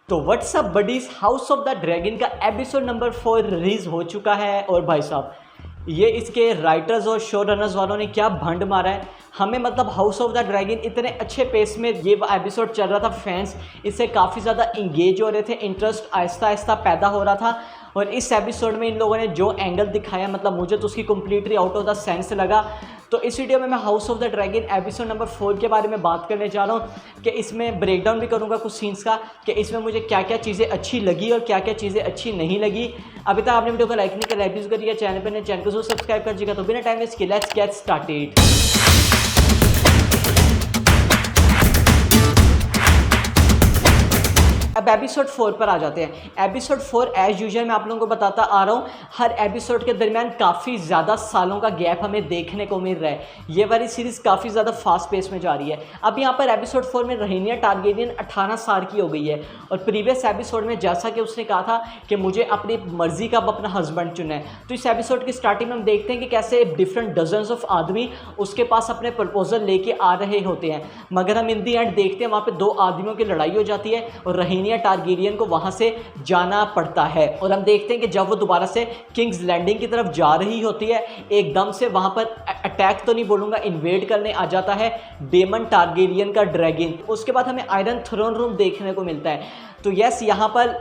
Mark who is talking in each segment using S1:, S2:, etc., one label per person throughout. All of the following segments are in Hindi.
S1: तो what's up buddies, house of the dragon का एपिसोड नंबर 4 रिलीज हो चुका है। और भाई साहब, ये इसके राइटर्स और शो रनर्स वालों ने क्या भंड मारा है हमें। मतलब हाउस ऑफ द ड्रैगन इतने अच्छे पेस में ये एपिसोड चल रहा था, फैंस इससे काफ़ी ज़्यादा इंगेज हो रहे थे, इंटरेस्ट आहिस्ता आहिस्ता पैदा हो रहा था। और इस एपिसोड में इन लोगों ने जो एंगल दिखाया, मतलब मुझे तो उसकी completely out of the sense लगा। तो इस वीडियो में मैं house of the dragon episode number 4 के बारे में बात करने जा रहा हूँ कि इसमें ब्रेकडाउन भी करूँगा कुछ सीन्स का, कि इसमें मुझे क्या क्या चीज़ें अच्छी लगी और क्या क्या चीज़ें अच्छी नहीं लगी। अभी तक आपने वीडियो को लाइक नहीं करा, लाइक करिए, चैनल पर चैनल को जरूर सब्सक्राइब कर दीजिएगा। तो बिना टाइम वेस्ट किए लेट्स गेट स्टार्टेड। अब एपिसोड 4 पर आ जाते हैं। एपिसोड 4 एज यूजुअल मैं आप लोगों को बताता आ रहा हूँ, हर एपिसोड के दरमियान काफ़ी ज़्यादा सालों का गैप हमें देखने को मिल रहा है। ये वाली सीरीज़ काफ़ी ज़्यादा फास्ट पेस में जा रही है। अब यहाँ पर एपिसोड 4 में रहीनिया टारगेरियन 18 साल की हो गई है। और प्रीवियस एपिसोड में जैसा कि उसने कहा था कि मुझे अपनी मर्जी का अपना हस्बैंड चुना है, तो इस एपिसोड की स्टार्टिंग में हम देखते हैं कि कैसे डिफरेंट डजन्स ऑफ आदमी उसके पास अपने प्रपोजल लेके आ रहे होते हैं। मगर हम इन दी एंड देखते हैं वहाँ पर 2 आदमियों की लड़ाई हो जाती है और रहीनिया टारगेरियन को वहां से जाना पड़ता है। और हम देखते हैं कि जब वो दोबारा से किंग्स लैंडिंग की तरफ जा रही होती है, एकदम से वहां पर अटैक तो नहीं बोलूंगा, इन्वेड करने आ जाता है डेमन टारगेरियन का ड्रैगन। उसके बाद हमें आयरन थ्रोन रूम देखने को मिलता है। तो यस, यहाँ पर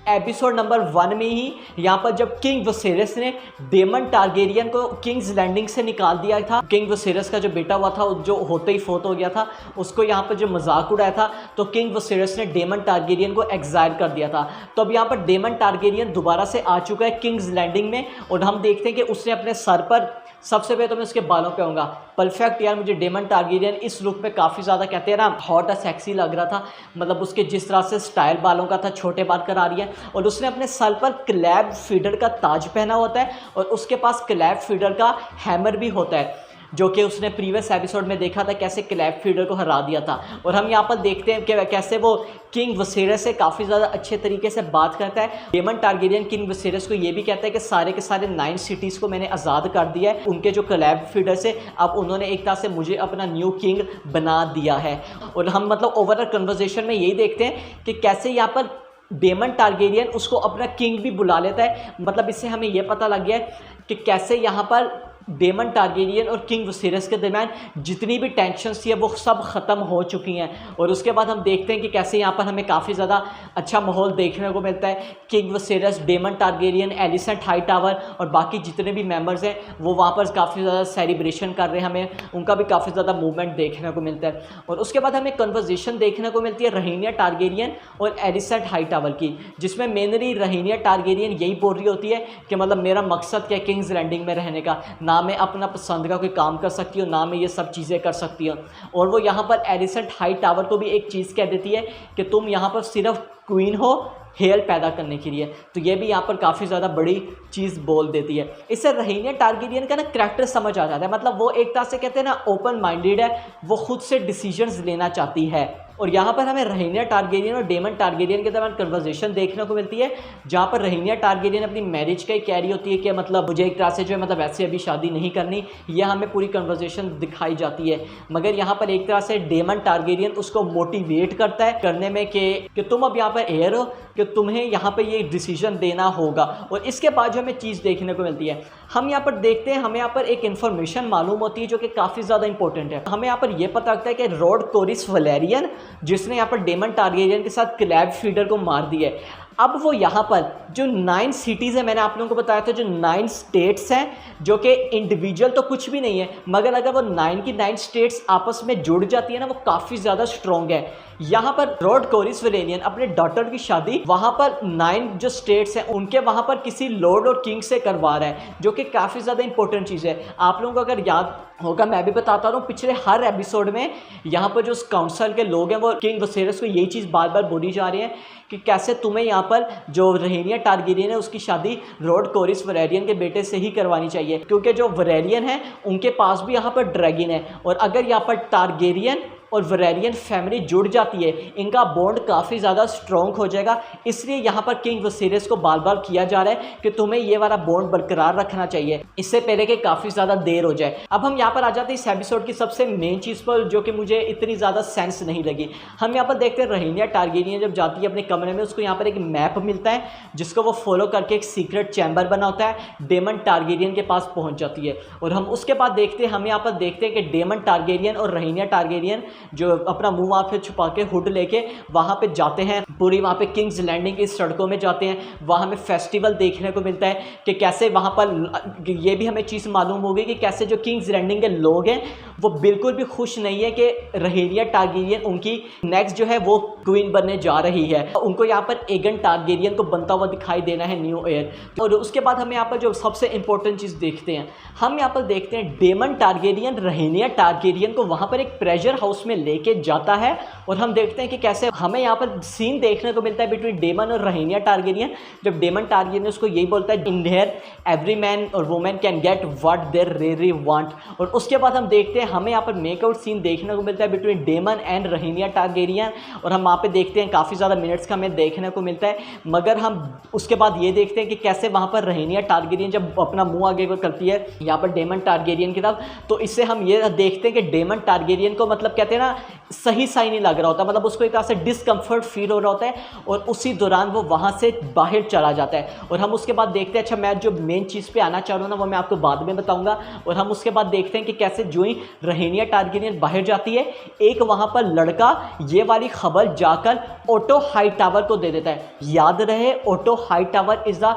S1: एपिसोड नंबर 1 में ही यहाँ पर जब किंग वसेरस ने डेमन टारगेरियन को किंग्स लैंडिंग से निकाल दिया था, किंग वसेरस का जो बेटा हुआ था जो होते ही फोत हो गया था, उसको यहाँ पर जो मजाक उड़ाया था, तो किंग वसेरस ने डेमन टारगेरियन को एग्जाइल कर दिया था। तो अब यहाँ पर डेमन टारगेरियन दोबारा से आ चुका है किंग्स लैंडिंग में। और हम देखते हैं कि उसने अपने सर पर, सबसे पहले तो मैं उसके बालों पे आऊँगा, परफेक्ट यार, मुझे डेमन टारगेरियन इस लुक में काफ़ी ज़्यादा कहते हैं ना हॉट और सेक्सी लग रहा था। मतलब उसके जिस तरह से स्टाइल बालों का था, छोटे बाल करा रही है। और उसने अपने सर पर क्लैब फीडर का ताज पहना होता है और उसके पास क्लैब फीडर का हैमर भी होता है, जो कि उसने प्रीवियस एपिसोड में देखा था कैसे क्लैब फीडर को हरा दिया था। और हम यहाँ पर देखते हैं कि कैसे वो किंग वसेरस से काफ़ी ज़्यादा अच्छे तरीके से बात करता है। डेमन टारगेरियन किंग वसेरस को ये भी कहता है कि सारे के सारे 9 सिटीज़ को मैंने आज़ाद कर दिया है उनके जो क्लैब फीडर से। अब उन्होंने एक तरह से मुझे अपना न्यू किंग बना दिया है। और हम मतलब ओवरऑल कन्वर्सेशन में यही देखते हैं कि कैसे यहाँ पर डेमन टारगेरियन उसको अपना किंग भी बुला लेता है। मतलब इससे हमें यह पता लग गया है कि कैसे यहाँ पर डेमन टारगेरियन और किंग वसेरस के दरमियान जितनी भी टेंशन थी वो सब ख़त्म हो चुकी हैं। और उसके बाद हम देखते हैं कि कैसे यहाँ पर हमें काफ़ी ज़्यादा अच्छा माहौल देखने को मिलता है। King Viserys, Daemon Targaryen, Alicent Hightower और बाकी जितने भी मेंबर्स हैं वो वहाँ पर काफ़ी ज़्यादा सेलिब्रेशन कर रहे हैं, हमें उनका भी काफ़ी ज़्यादा मूवमेंट देखने को मिलता है। और उसके बाद हमें कन्वर्सेशन देखने को मिलती है रहीनिया टारगेरियन और एलिसेंट हाईटावर की, जिसमें मेनली रहीनिया टारगेरियन यही बोल रही होती है कि मतलब मेरा मकसद क्या है किंग्स लैंडिंग में रहने का, ना मैं अपना पसंद का कोई काम कर सकती हूँ, ना मैं ये सब चीज़ें कर सकती हूँ। और वो यहाँ पर एलिसेंट हाईटावर को भी एक चीज़ कह देती है कि तुम यहाँ पर सिर्फ क्वीन हो हेयर पैदा करने के लिए। तो ये भी यहाँ पर काफ़ी ज़्यादा बड़ी चीज़ बोल देती है। इससे रहीनिया टारगेरियन का ना करैक्टर समझ आ जाता है। मतलब वो एक तरह से कहते हैं ना ओपन माइंडेड है, वो खुद से डिसीजंस लेना चाहती है। और यहाँ पर हमें रहीनिया टारगेरियन और डेमन टारगेरियन के दरमियान कन्वर्सेशन देखने को मिलती है, जहाँ पर रहीनिया टारगेरियन अपनी मैरिज का ही कह रही होती है कि मतलब मुझे एक तरह से जो है मतलब ऐसे अभी शादी नहीं करनी। यह हमें पूरी कन्वर्सेशन दिखाई जाती है। मगर यहाँ पर एक तरह से डेमन टारगेरियन उसको मोटिवेट करता है करने में कि तुम अब यहाँ पर हेयर हो, कि तुम्हें यहाँ पर ये डिसीजन देना होगा। और इसके बाद जो हमें चीज़ देखने को मिलती है, हम यहाँ पर देखते हैं, हमें यहाँ पर एक इन्फॉर्मेशन मालूम होती है जो कि काफ़ी ज़्यादा इंपॉर्टेंट है। हमें यहाँ पर यह पता लगता है कि रोड कोरिस वलेरियन, जिसने यहाँ पर डेमन टारगेरियन के साथ क्लैब फीडर को मार दिया है, अब वो यहाँ पर जो 9 सिटीज़ है, मैंने आप लोगों को बताया था जो 9 स्टेट्स हैं, जो कि इंडिविजुअल तो कुछ भी नहीं है, मगर अगर वो 9 की 9 स्टेट्स आपस में जुड़ जाती है ना, वो काफ़ी ज़्यादा स्ट्रॉन्ग है। यहाँ पर रोड कोरिस वलेरियन अपने डॉटर की शादी वहाँ पर 9 जो स्टेट्स हैं उनके वहाँ पर किसी लॉर्ड और किंग से करवा रहा है, जो कि काफ़ी ज़्यादा इंपॉर्टेंट चीज़ है। आप लोगों को अगर याद होगा, मैं भी बताता हूँ, पिछले हर एपिसोड में यहाँ पर जो काउंसिल के लोग हैं वो किंग वसेरस को यही चीज़ बार बार बोली जा रही है कि कैसे तुम्हें यहाँ पर जो रहीनिया टारगेरियन है उसकी शादी रोड कोरिस वलेरियन के बेटे से ही करवानी चाहिए, क्योंकि जो वलेरियन है उनके पास भी यहाँ पर ड्रैगन है। और अगर यहाँ पर टारगेरियन और वरेरियन फैमिली जुड़ जाती है, इनका बॉन्ड काफ़ी ज़्यादा स्ट्रॉन्ग हो जाएगा। इसलिए यहाँ पर किंग विसेरियस को बार बार किया जा रहा है कि तुम्हें ये वाला बॉन्ड बरकरार रखना चाहिए, इससे पहले कि काफ़ी ज़्यादा देर हो जाए। अब हम यहाँ पर आ जाते हैं इस एपिसोड की सबसे मेन चीज़ पर, जो कि मुझे इतनी ज़्यादा सेंस नहीं लगी। हम यहाँ पर देखते हैं रहीनिया टारगेरियन जब जाती है अपने कमरे में, उसको यहाँ पर एक मैप मिलता है जिसको वो फॉलो करके एक सीक्रेट चैम्बर बना होता है, डेमन टारगेरियन के पास पहुँच जाती है। और हम उसके बाद देखते हैं, हम यहाँ पर देखते हैं कि डेमन टारगेरियन और रहीनिया टारगेरियन जो अपना मुँह वहाँ पर छुपा के हुड लेके वहाँ पर जाते हैं, पूरी वहाँ पर किंग्स लैंडिंग की सड़कों में जाते हैं। वहाँ हमें फेस्टिवल देखने को मिलता है कि कैसे वहाँ पर ये भी हमें चीज़ मालूम होगी कि कैसे जो किंग्स लैंडिंग के लोग हैं वो बिल्कुल भी खुश नहीं है कि रहीनिया टारगेरियन उनकी नेक्स्ट जो है वो क्वीन बनने जा रही है। उनको यहाँ पर एगन टारगेरियन को बनता हुआ दिखाई देना है न्यू ईयर। और उसके बाद हम यहाँ पर जो सबसे इंपॉर्टेंट चीज़ देखते हैं, हम यहाँ पर देखते हैं डेमन टारगेरियन रहीनिया टारगेरियन को वहाँ पर एक प्रेजर हाउस में लेके जाता है। और हम देखते हैं कि कैसे हमें यहाँ पर सीन देखने को मिलता है बिटवीन डेमन और रहीनिया टारगेरियन, जब डेमन टारगेरियन उसको यही बोलता है, इन हियर एवरी मैन और women can get what they really want. और उसके बाद हम देखते हैं हमें यहाँ पर मेकआउट सीन देखने को मिलता है बिटवीन डेमन एंड रहीनिया टारगेरियन। और हम वहाँ पे देखते हैं काफ़ी ज़्यादा मिनट्स का हमें देखने को मिलता है। मगर हम उसके बाद ये देखते हैं कि कैसे वहाँ पर रहीनिया टारगेरियन जब अपना मुंह आगे को करती है यहाँ पर डेमन टारगेरियन की तरफ, तो इससे हम ये देखते हैं कि डेमन टारगेरियन को मतलब कहते हैं ना सही नहीं लग रहा होता, मतलब उसको एक तरह से डिसकम्फर्ट फील हो रहा होता है और उसी दौरान वो वहाँ से बाहर चला जाता है। और हम उसके बाद देखते हैं, अच्छा मैं जो मेन चीज़ पे आना चाह रहा हूँ ना वो मैं आपको बाद में बताऊंगा। और हम उसके बाद देखते हैं कि कैसे जो ही रहीनिया टारगेरियन बाहर जाती है, एक वहाँ पर लड़का ये वाली खबर जाकर ओटो हाईटावर को दे देता है। याद रहे Otto Hightower is the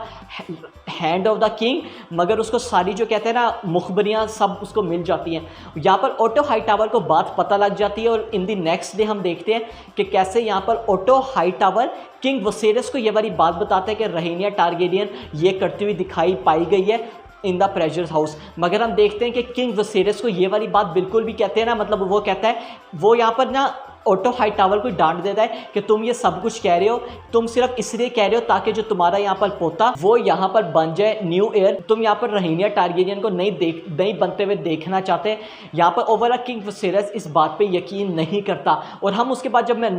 S1: hand of the king, मगर उसको सारी जो कहते हैं ना मुखबरियाँ सब उसको मिल जाती हैं। यहाँ पर ओटो हाईटावर को बात पता लग जाती है और इन दी नेक्स्ट डे हम देखते हैं कि कैसे यहाँ पर ओटो हाईटावर किंग विसेरियस को ये वाली बात बताता है कि रहीनिया टारगेरियन ये करती हुई दिखाई पाई गई है इन द प्रेजर हाउस। मगर हम देखते हैं कि किंग विसेरियस को ये वाली बात बिल्कुल भी कहते हैं ना, मतलब वो कहता है, वो यहाँ पर ना ओटो हाईटावर को डांट देता है कि तुम ये सब कुछ कह रहे हो, तुम सिर्फ इसलिए कह रहे हो ताकि जो तुम्हारा यहाँ पर पोता वो यहाँ पर बन जाए न्यू ईयर। तुम यहाँ पर रहीनिया टारगेरियन को नहीं बनते हुए देखना चाहते। यहाँ पर ओवरऑल किंग विसेरियस इस बात पे यकीन नहीं करता। और हम उसके बाद जब मैं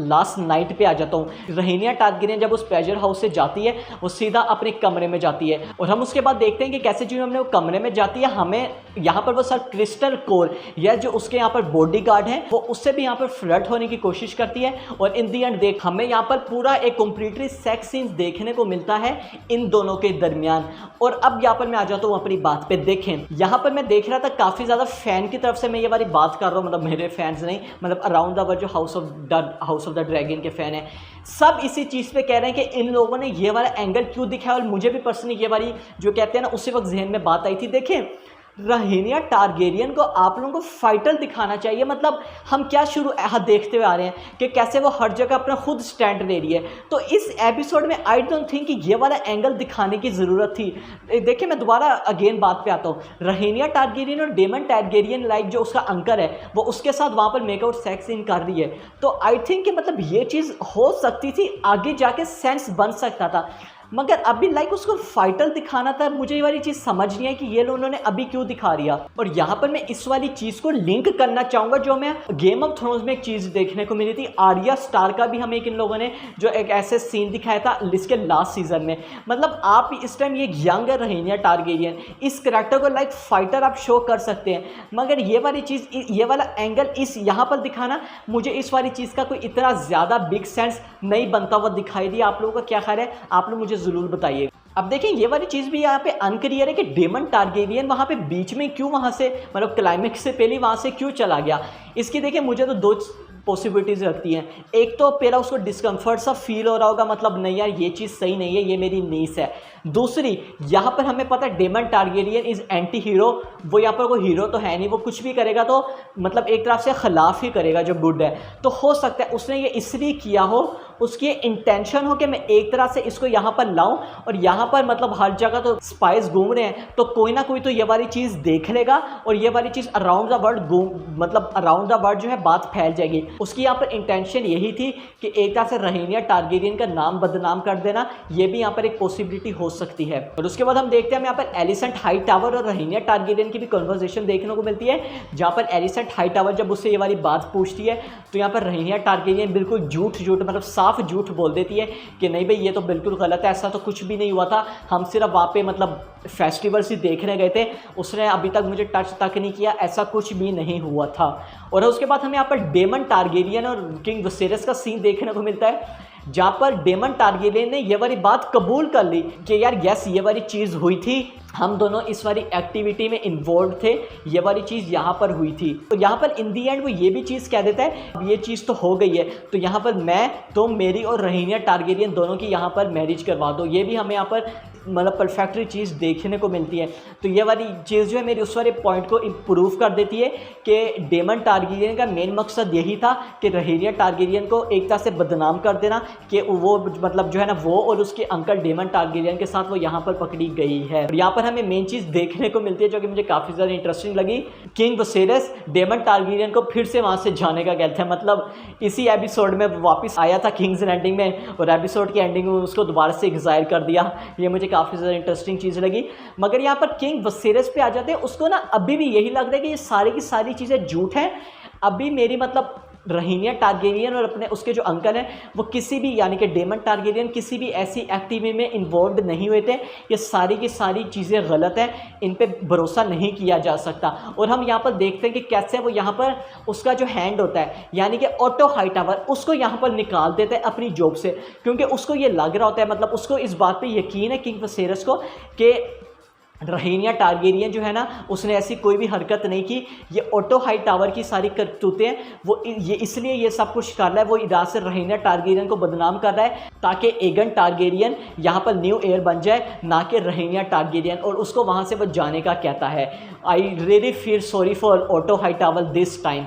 S1: लास्ट नाइट पे आ जाता हूँ, रहीनिया टारगेरियन जब उस प्रेजर हाउस से जाती है वो सीधा अपने कमरे में जाती है। और हम उसके बाद देखते हैं कि कैसे जो हमने वो कमरे में जाती है, हमें यहाँ पर वो सर क्रिस्टल कोर या जो उसके यहाँ पर बॉडी गार्ड है वो उससे भी यहाँ पर फ्लर्ट होने की कोशिश करती है। और इन दी एंड देख हमें यहाँ पर पूरा एक कंप्लीटली सेक्स सीन देखने को मिलता है इन दोनों के दरमियान। और अब यहाँ पर मैं आ जाता हूँ अपनी बात पे। देखें यहाँ पर मैं देख रहा था काफ़ी ज़्यादा फैन की तरफ से मैं ये वाली बात कर रहा हूँ, मतलब मेरे फैंस नहीं, मतलब अराउंड द वर्ल्ड जो हाउस ऑफ द ड्रैगन के फ़ैन है, सब इसी चीज़ पे कह रहे हैं कि इन लोगों ने ये वाला एंगल क्यों दिखाया। और मुझे भी पर्सनली ये वाली जो कहते हैं ना उसी वक्त जहन में बात आई थी। देखें रहीनिया टारगेरियन को आप लोगों को फाइटर दिखाना चाहिए। मतलब हम क्या शुरू देखते हुए आ रहे हैं कि कैसे वो हर जगह अपना खुद स्टैंड ले रही है। तो इस एपिसोड में आई डोंट थिंक कि ये वाला एंगल दिखाने की ज़रूरत थी। देखिए मैं दोबारा अगेन बात पे आता हूँ, रहीनिया टारगेरियन और डेमन टारगेरियन लाइक जो उसका अंकल है वो उसके साथ वहाँ पर मेकआउट सेक्स सीन कर रही है। तो आई थिंक कि मतलब ये चीज़ हो सकती थी, आगे जाके सेंस बन सकता था। मगर अभी लाइक उसको फाइटर दिखाना था। मुझे ये वाली चीज़ समझ नहीं है कि ये लोगों ने अभी क्यों दिखा रिया। और यहाँ पर मैं इस वाली चीज़ को लिंक करना चाहूँगा जो मैं गेम ऑफ थ्रोन्स में एक चीज़ देखने को मिली थी। आर्या स्टार का भी हमें एक इन लोगों ने जो एक ऐसे सीन दिखाया था इसके लास्ट सीजन में। मतलब आप इस टाइम ये यंग रहीनिया टारगेरियन, इस करेक्टर को लाइक फाइटर आप शो कर सकते हैं, मगर ये वाली चीज़, ये वाला एंगल इस यहाँ पर दिखाना, मुझे इस वाली चीज़ का कोई इतना ज़्यादा बिग सेंस नहीं बनता हुआ दिखाई दिया। आप लोगों का क्या ख्याल है, आप लोग मुझे ज़रूर बताइए। अब देखें ये वाली चीज़ भी यहाँ पे अनक्लियर है कि डेमन टारगेरियन वहाँ पे बीच में क्यों, वहाँ से मतलब क्लाइमेक्स से पहले वहाँ से क्यों चला गया। इसकी देखिए मुझे तो दो पॉसिबिलिटीज़ लगती हैं। एक तो पहला उसको डिस्कम्फर्ट सा फील हो रहा होगा, मतलब नहीं यार ये चीज़ सही नहीं है, ये मेरी नीस है। दूसरी यहाँ पर हमें पता है Daemon Targaryen is anti hero, वो यहाँ पर कोई हीरो तो है नहीं, वो कुछ भी करेगा तो मतलब एक तरफ से खिलाफ ही करेगा जो गुड है। तो हो सकता है उसने ये इसलिए किया हो, उसकी इंटेंशन हो कि मैं एक तरह से इसको यहाँ पर लाऊं और यहाँ पर मतलब हर जगह तो स्पाइस घूम रहे हैं तो कोई ना कोई तो ये वाली चीज़ देख लेगा और ये वाली चीज़ अराउंड द वर्ल्ड मतलब अराउंड द वर्ल्ड जो है बात फैल जाएगी। उसकी यहाँ पर इंटेंशन यही थी कि एक तरह से रहीनिया टारगेरियन का नाम बदनाम कर देना, ये भी यहाँ पर एक पॉसिबिलिटी हो सकती है। और उसके बाद हम देखते हैं यहाँ पर एलिसेंट हाईटावर और रहीनिया टारगेरियन की भी कन्वर्सेशन देखने को मिलती है, जहाँ पर एलिसेंट हाईटावर जब उससे ये वाली बात पूछती है तो यहाँ पर रहीनिया टारगेरियन बिल्कुल झूठ मतलब साफ झूठ बोल देती है कि नहीं भाई ये तो बिल्कुल गलत है, ऐसा तो कुछ भी नहीं हुआ था, हम सिर्फ वहाँ पे मतलब फेस्टिवल्स ही देखने गए थे, उसने अभी तक मुझे टच तक नहीं किया, ऐसा कुछ भी नहीं हुआ था। और उसके बाद हमें यहाँ पर डेमन टारगेरियन और किंग विसेरस का सीन देखने को मिलता है, जहाँ पर डेमन टारगेरियन ने ये वाली बात कबूल कर ली कि यार यस ये वाली चीज़ हुई थी, हम दोनों इस वाली एक्टिविटी में इन्वॉल्व थे, ये वाली चीज़ यहाँ पर हुई थी। तो यहाँ पर इन दी एंड वो ये भी चीज़ कह देता है अब ये चीज़ तो हो गई है, तो यहाँ पर मैं तो मेरी और रहीनिया टारगेरियन दोनों की यहाँ पर मैरिज करवा दो। ये भी हमें यहाँ पर मतलब परफेक्टली चीज़ देखने को मिलती है। तो ये वाली चीज़ जो है मेरी उस वाले पॉइंट को इम्प्रूव कर देती है कि डेमन टारगेरियन का मेन मकसद यही था कि रहीनिया टारगेरियन को एक तरह से बदनाम कर देना कि वो मतलब जो है ना वो और उसके अंकल डेमन टारगेरियन के साथ वो यहाँ पर पकड़ी गई है। और यहाँ पर हमें मेन चीज़ देखने को मिलती है जो कि मुझे काफ़ी ज़्यादा इंटरेस्टिंग लगी, किंग विसेरस डेमन टारगेरियन को फिर से वहाँ से जाने का कहते हैं, मतलब इसी एपिसोड में वापस आया था किंग्स एंडिंग में और एपिसोड की एंडिंग में उसको दोबारा से एग्जाइल कर दिया। ये मुझे काफ़ी ज़्यादा इंटरेस्टिंग चीज़ लगी। मगर यहाँ पर किंग विसेरस पे आ जाते हैं, उसको ना अभी भी यही लग रहा है कि ये सारी की सारी चीज़ें झूठ हैं। अभी मेरी मतलब रहीनिया टारगेरियन और अपने उसके जो अंकल हैं वो किसी भी यानी कि डेमन टारगेरियन किसी भी ऐसी एक्टिविटी में इन्वॉल्व नहीं हुए थे। ये सारी की सारी चीज़ें गलत हैं, इन पे भरोसा नहीं किया जा सकता। और हम यहाँ पर देखते हैं कि कैसे वो यहाँ पर उसका जो हैंड होता है यानी कि ऑटो हाईटावर उसको यहाँ पर निकाल देते हैं अपनी जॉब से, क्योंकि उसको ये लग रहा होता है मतलब उसको इस बात पर यकीन है किंग विसेरस को कि रहीनिया टारगेरियन जो है ना उसने ऐसी कोई भी हरकत नहीं की। ये ऑटो हाईटावर की सारी करतूतें हैं, वो ये इसलिए ये सब कुछ कर रहा है, वो इरादा से रहीनिया टारगेरियन को बदनाम कर रहा है ताकि एगन टारगेरियन यहाँ पर न्यू एयर बन जाए, ना कि रहीनिया टारगेरियन, और उसको वहाँ से वो जाने का कहता है। I really feel sorry for auto Hightower this time.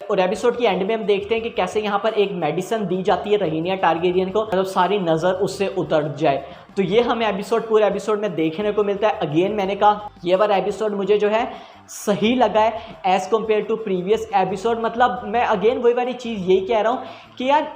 S1: और एपिसोड की एंड में हम देखते हैं कि कैसे यहाँ पर एक मेडिसिन दी जाती है रहीनिया टारगेरियन को, मतलब सारी नज़र उससे उतर जाए। तो ये हमें पूरे एपिसोड में देखने को मिलता है। अगेन मैंने कहा ये वाला एपिसोड मुझे जो है सही लगा है as compare to previous episode. मतलब मैं अगेन वही वाली चीज़ यही कह रहा हूँ कि यार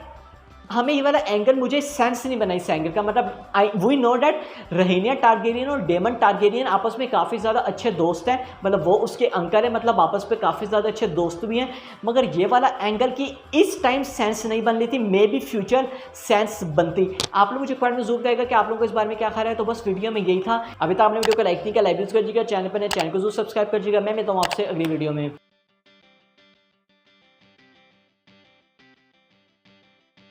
S1: हमें ये वाला एंगल मुझे सेंस नहीं बना इस एंगल का। मतलब वी नो डैट रहीनिया टारगेरियन और डेमन टारगेरियन आपस में काफ़ी ज़्यादा अच्छे दोस्त हैं, मतलब वो उसके अंकल है, मतलब आपस में काफ़ी ज़्यादा अच्छे दोस्त भी हैं। मगर ये वाला एंगल की इस टाइम सेंस नहीं बन रही थी, मे बी फ्यूचर सेंस बनती। आप लोग मुझे कमेंट में जरूर बताइएगा कि आप लोगों को इस बारे में क्या ख्याल है। तो बस वीडियो में यही था। अभी तक आपने वीडियो को लाइक नहीं किया, लाइक कर दीजिएगा, चैनल पर चैनल को जरूर सब्सक्राइब कर दीजिएगा। मैं मिलता हूँ आपसे अगली वीडियो में।